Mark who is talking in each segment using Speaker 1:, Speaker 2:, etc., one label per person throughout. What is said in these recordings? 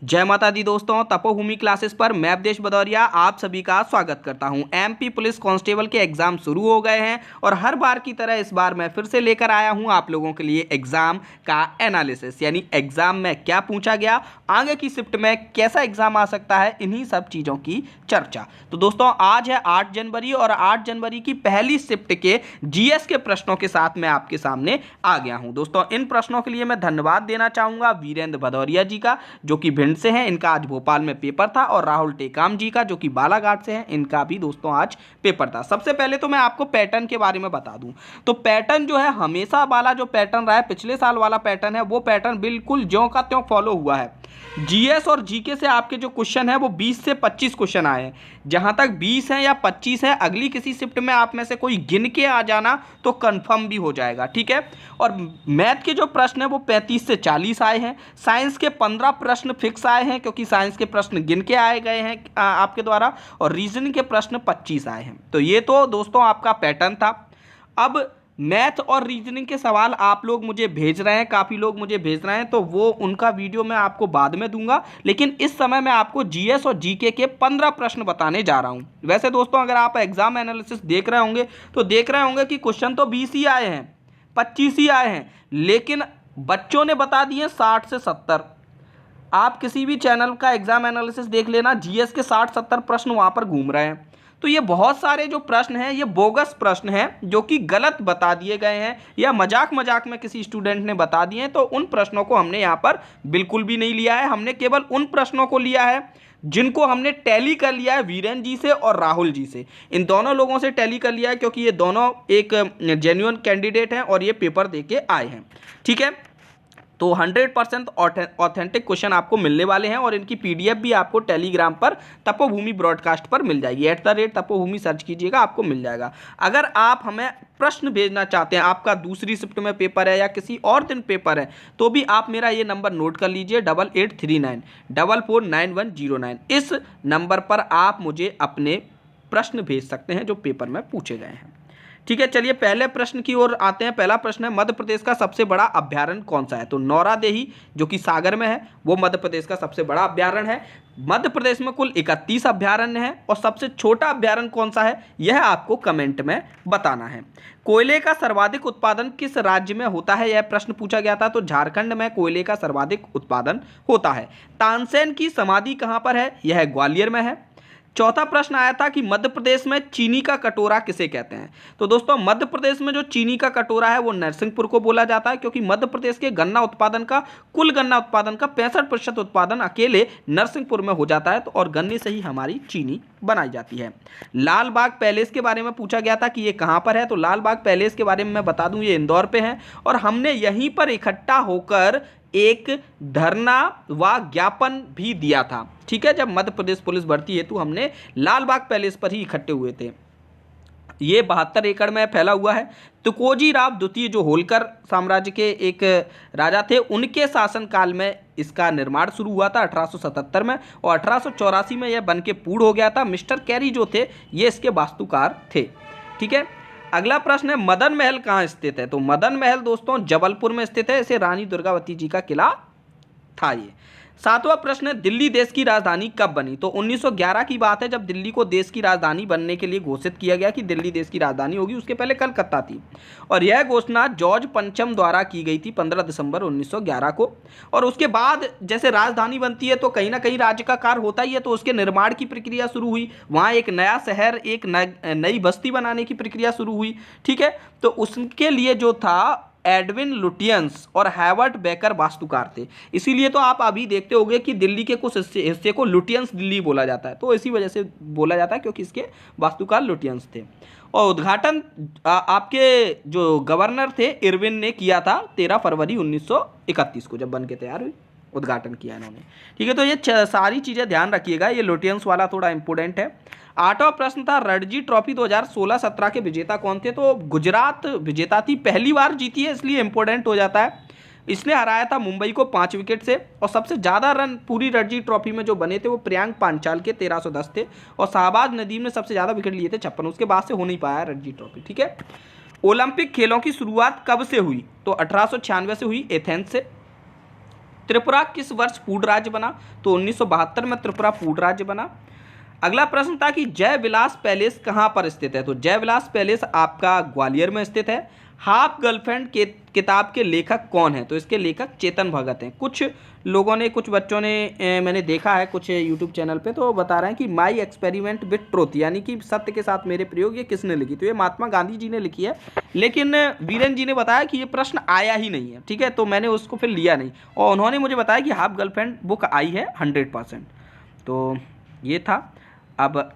Speaker 1: जय माता दी दोस्तों, तपोभूमि क्लासेस पर मैं अवधेश भदौरिया आप सभी का स्वागत करता हूं। एमपी पुलिस कांस्टेबल के एग्ज़ाम शुरू हो गए हैं और हर बार की तरह इस बार मैं फिर से लेकर आया हूं आप लोगों के लिए एग्ज़ाम का एनालिसिस, यानी एग्ज़ाम में क्या पूछा गया, आगे की शिफ्ट में कैसा एग्ज़ाम आ सकता है, इन्हीं सब चीज़ों की चर्चा। तो दोस्तों आज है 8 जनवरी और 8 जनवरी की पहली शिफ्ट के जीएस के प्रश्नों के साथ मैं आपके सामने आ गया हूँ। दोस्तों इन प्रश्नों के लिए मैं धन्यवाद देना चाहूँगा वीरेंद्र भदौरिया जी का, जो कि भिंड से हैं, इनका आज भोपाल में पेपर था, और राहुल टेकाम जी का, जो कि बालाघाट से हैं, इनका भी दोस्तों आज पेपर था। सबसे पहले तो मैं आपको पैटर्न के बारे में बता दूं, तो पैटर्न जो है हमेशा वाला जो पैटर्न रहा है, पिछले साल वाला पैटर्न है, वो पैटर्न बिल्कुल ज्यों का त्यों फॉलो हुआ है। जीएस और जीके से आपके जो क्वेश्चन है वो 20 से 25 क्वेश्चन आए हैं। जहां तक 20 हैं या 25 हैं, अगली किसी शिफ्ट में आप में से कोई गिन के आ जाना तो कंफर्म भी हो जाएगा, ठीक है। और मैथ के जो प्रश्न है वो 35 से 40 आए हैं। साइंस के 15 प्रश्न फिक्स आए हैं, क्योंकि साइंस के प्रश्न गिन के आए गए हैं आपके द्वारा, और रीजनिंग के प्रश्न 25 आए हैं। तो ये तो दोस्तों आपका पैटर्न था। अब मैथ और रीजनिंग के सवाल आप लोग मुझे भेज रहे हैं, काफ़ी लोग मुझे भेज रहे हैं, तो वो उनका वीडियो मैं आपको बाद में दूंगा, लेकिन इस समय मैं आपको जीएस और जीके के 15 प्रश्न बताने जा रहा हूं। वैसे दोस्तों अगर आप एग्जाम एनालिसिस देख रहे होंगे तो देख रहे होंगे कि क्वेश्चन तो 20 ही आए हैं, 25 ही आए हैं, लेकिन बच्चों ने बता दिए 60 से 70। आप किसी भी चैनल का एग्जाम एनालिसिस देख लेना, जीएस के 60-70 प्रश्न वहाँ पर घूम रहे हैं। तो ये बहुत सारे जो प्रश्न हैं ये बोगस प्रश्न हैं, जो कि गलत बता दिए गए हैं या मजाक मजाक में किसी स्टूडेंट ने बता दिए हैं। तो उन प्रश्नों को हमने यहाँ पर बिल्कुल भी नहीं लिया है। हमने केवल उन प्रश्नों को लिया है जिनको हमने टैली कर लिया है वीरेंद्र जी से और राहुल जी से। इन दोनों लोगों से टैली कर लिया है, क्योंकि ये दोनों एक जेन्युइन कैंडिडेट हैं और ये पेपर दे के आए हैं, ठीक है। तो 100% ऑथेंटिक क्वेश्चन आपको मिलने वाले हैं, और इनकी पीडीएफ भी आपको टेलीग्राम पर तपोभूमि ब्रॉडकास्ट पर मिल जाएगी। @तपोभूमि सर्च कीजिएगा, आपको मिल जाएगा। अगर आप हमें प्रश्न भेजना चाहते हैं, आपका दूसरी शिफ्ट में पेपर है या किसी और दिन पेपर है, तो भी आप मेरा ये नंबर नोट कर लीजिए, 8839 449109। इस नंबर पर आप मुझे अपने प्रश्न भेज सकते हैं जो पेपर में पूछे गए हैं, ठीक है। चलिए पहले प्रश्न की ओर आते हैं। पहला प्रश्न है, मध्य प्रदेश का सबसे बड़ा अभ्यारण्य कौन सा है? तो नौरादेही, जो कि सागर में है, वो मध्य प्रदेश का सबसे बड़ा अभ्यारण्य है। मध्य प्रदेश में कुल 31 अभ्यारण्य हैं, और सबसे छोटा अभ्यारण्य कौन सा है यह आपको कमेंट में बताना है। कोयले का सर्वाधिक उत्पादन किस राज्य में होता है? यह प्रश्न पूछा गया था। तो झारखंड में कोयले का सर्वाधिक उत्पादन होता है। तानसेन की समाधि कहाँ पर है? यह ग्वालियर में है। चौथा प्रश्न आया था कि मध्य प्रदेश में चीनी का कटोरा किसे कहते हैं? तो दोस्तों मध्य प्रदेश में जो चीनी का कटोरा है वो नरसिंहपुर को बोला जाता है, क्योंकि मध्य प्रदेश के गन्ना उत्पादन का, कुल गन्ना उत्पादन का 65% उत्पादन अकेले नरसिंहपुर में हो जाता है, तो और गन्ने से ही हमारी चीनी बनाई जाती है। लाल बाग पैलेस के बारे में पूछा गया था कि ये कहाँ पर है? तो लाल बाग पैलेस के बारे में मैं बता दूं, ये इंदौर पे है, और हमने यहीं पर इकट्ठा होकर एक धरना व ज्ञापन भी दिया था, ठीक है। जब मध्य प्रदेश पुलिस भर्ती हेतु हमने लाल बाग पैलेस पर ही इकट्ठे हुए थे। ये 72 एकड़ में फैला हुआ है। तुकोजी राव द्वितीय, जो होलकर साम्राज्य के एक राजा थे, उनके शासनकाल में इसका निर्माण शुरू हुआ था 1877 में, और 1884 में यह बन के पूर्ण हो गया था। मिस्टर कैरी जो थे ये इसके वास्तुकार थे, ठीक है। अगला प्रश्न है, मदन महल कहाँ स्थित है? तो मदन महल दोस्तों जबलपुर में स्थित है। इसे रानी दुर्गावती जी का किला था ये। सातवां प्रश्न है, दिल्ली देश की राजधानी कब बनी? तो 1911 की बात है, जब दिल्ली को देश की राजधानी बनने के लिए घोषित किया गया कि दिल्ली देश की राजधानी होगी। उसके पहले कलकत्ता थी, और यह घोषणा जॉर्ज पंचम द्वारा की गई थी 15 दिसंबर 1911 को। और उसके बाद जैसे राजधानी बनती है तो कहीं ना कहीं राज्य का कार्य होता ही है, तो उसके निर्माण की प्रक्रिया शुरू हुई। वहाँ एक नया शहर, एक नई बस्ती बनाने की प्रक्रिया शुरू हुई, ठीक है। तो उसके लिए जो था एडविन लुटियंस और हैवर्ट बेकर वास्तुकार थे। इसीलिए तो आप अभी देखते होंगे कि दिल्ली के कुछ हिस्से को लुटियंस दिल्ली बोला जाता है, तो इसी वजह से बोला जाता है क्योंकि इसके वास्तुकार लुटियंस थे। और उद्घाटन आपके जो गवर्नर थे इरविन ने किया था 13 फरवरी 1931 को, जब बन के तैयार हुई, उद्घाटन किया इन्होंने, ठीक है। तो ये सारी चीज़ें ध्यान रखिएगा, ये लुटियंस वाला थोड़ा इंपॉर्टेंट है। आठवां प्रश्न था, रणजी ट्रॉफी 2016-17 के विजेता कौन थे? तो गुजरात विजेता थी, पहली बार जीती है, इसलिए इंपॉर्टेंट हो जाता है। इसने हराया था मुंबई को 5 विकेट से, और सबसे ज़्यादा रन पूरी रणजी ट्रॉफी में जो बने थे वो प्रियांक पांचाल के 1310 थे, और शाहबाज नदीम ने सबसे ज़्यादा विकेट लिए थे 56। उसके बाद से हो नहीं पाया रणजी ट्रॉफी, ठीक है। ओलंपिक खेलों की शुरुआत कब से हुई? तो 1896 से हुई, एथेंस से। त्रिपुरा किस वर्ष पूर्ण राज्य बना? तो 1972 में त्रिपुरा पूर्ण राज्य बना। अगला प्रश्न था कि जय विलास पैलेस कहाँ पर स्थित है? तो जय विलास पैलेस आपका ग्वालियर में स्थित है। हाफ गर्लफ्रेंड के किताब के लेखक कौन है? तो इसके लेखक चेतन भगत हैं। कुछ लोगों ने, कुछ बच्चों ने मैंने देखा है कुछ यूट्यूब चैनल पे, तो बता रहे हैं कि माई एक्सपेरिमेंट विथ ट्रुथ, यानी कि सत्य के साथ मेरे प्रयोग, ये किसने लिखी? तो ये महात्मा गांधी जी ने लिखी है। लेकिन वीरेन जी ने बताया कि ये प्रश्न आया ही नहीं है, ठीक है, तो मैंने उसको फिर लिया नहीं, और उन्होंने मुझे बताया कि हाफ गर्लफ्रेंड बुक आई है 100%। तो ये था। अब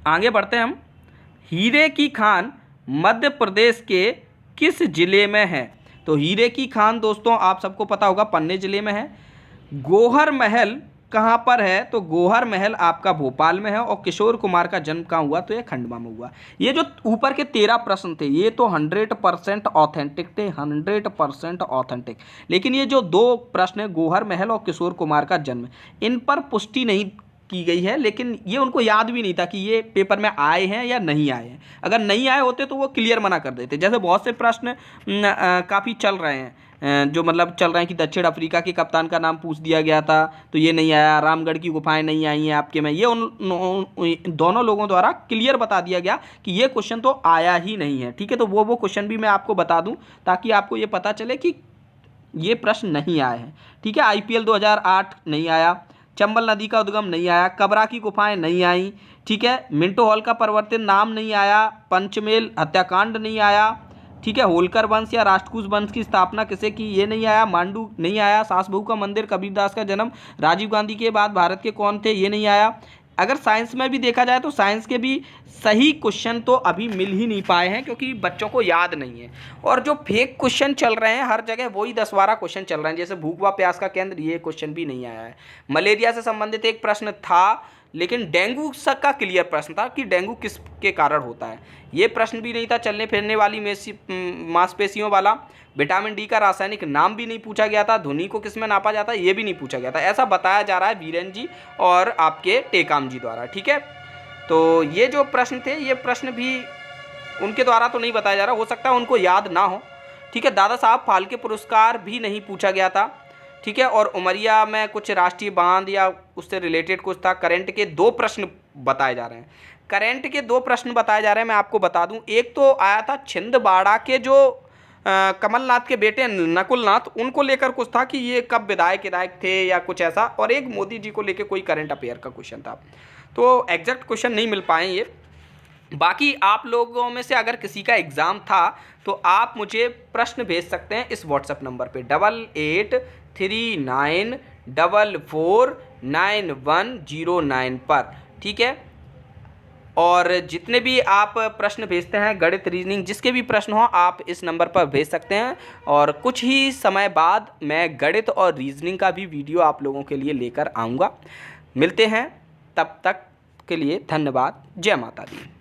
Speaker 1: आगे बढ़ते हैं हम। हीरे की खान मध्य प्रदेश के किस जिले में है? तो हीरे की खान दोस्तों आप सबको पता होगा पन्ने जिले में है। गोहर महल कहाँ पर है? तो गोहर महल आपका भोपाल में है। और किशोर कुमार का जन्म कहाँ हुआ? तो ये खंडवा में हुआ। ये जो ऊपर के 13 प्रश्न थे ये तो 100% ऑथेंटिक थे, 100% ऑथेंटिक। लेकिन ये जो 2 प्रश्न है, गोहर महल और किशोर कुमार का जन्म, इन पर पुष्टि नहीं की गई है, लेकिन ये उनको याद भी नहीं था कि ये पेपर में आए हैं या नहीं आए हैं। अगर नहीं आए होते तो वो क्लियर मना कर देते। जैसे बहुत से प्रश्न काफ़ी चल रहे हैं, जो मतलब चल रहे हैं कि दक्षिण अफ्रीका के कप्तान का नाम पूछ दिया गया था तो ये नहीं आया, रामगढ़ की गुफाएं नहीं आई हैं आपके में, ये उन दोनों लोगों द्वारा क्लियर बता दिया गया कि ये क्वेश्चन तो आया ही नहीं है, ठीक है। तो वो क्वेश्चन भी मैं आपको बता दूं ताकि आपको ये पता चले कि ये प्रश्न नहीं आए हैं, ठीक है। IPL 2008 नहीं आया, चंबल नदी का उद्गम नहीं आया, कबरा की गुफाएं नहीं आई, ठीक है, मिंटो हॉल का परिवर्तन नाम नहीं आया, पंचमेल हत्याकांड नहीं आया, ठीक है, होलकर वंश या राष्ट्रकूट वंश की स्थापना किसे की? ये नहीं आया, मांडू नहीं आया, सास बहू का मंदिर, कबीरदास का जन्म राजीव गांधी के बाद भारत के कौन थे? ये नहीं आया। अगर साइंस में भी देखा जाए तो साइंस के भी सही क्वेश्चन तो अभी मिल ही नहीं पाए हैं क्योंकि बच्चों को याद नहीं है, और जो फेक क्वेश्चन चल रहे हैं हर जगह वही 10-12 क्वेश्चन चल रहे हैं। जैसे भूख व प्यास का केंद्र, ये क्वेश्चन भी नहीं आया है। मलेरिया से संबंधित एक प्रश्न था, लेकिन डेंगू का क्लियर प्रश्न था कि डेंगू किस के कारण होता है, ये प्रश्न भी नहीं था। चलने फिरने वाली मांसपेशियों वाला, विटामिन डी का रासायनिक नाम भी नहीं पूछा गया था, ध्वनि को किस में नापा जाता है ये भी नहीं पूछा गया था। ऐसा बताया जा रहा है वीरेन जी और आपके टेकाम जी द्वारा, ठीक है। तो ये जो प्रश्न थे ये प्रश्न भी उनके द्वारा तो नहीं बताया जा रहा, हो सकता है उनको याद ना हो, ठीक है। दादा साहब फाल्के पुरस्कार भी नहीं पूछा गया था, ठीक है। और उमरिया में कुछ राष्ट्रीय बांध या उससे रिलेटेड कुछ था। करंट के 2 प्रश्न बताए जा रहे हैं, करंट के 2 प्रश्न बताए जा रहे हैं, मैं आपको बता दूं। एक तो आया था छिंदवाड़ा के जो कमलनाथ के बेटे नकुलनाथ, उनको लेकर कुछ था कि ये कब विधायक थे या कुछ ऐसा, और एक मोदी जी को लेकर कोई करंट अफेयर का क्वेश्चन था। तो एग्जैक्ट क्वेश्चन नहीं मिल पाए ये। बाकी आप लोगों में से अगर किसी का एग्ज़ाम था तो आप मुझे प्रश्न भेज सकते हैं इस व्हाट्सएप नंबर पे 8839449109 पर, ठीक है। और जितने भी आप प्रश्न भेजते हैं, गणित, रीजनिंग, जिसके भी प्रश्न हो आप इस नंबर पर भेज सकते हैं। और कुछ ही समय बाद मैं गणित और रीजनिंग का भी वीडियो आप लोगों के लिए लेकर आऊँगा। मिलते हैं, तब तक के लिए धन्यवाद। जय माता दी।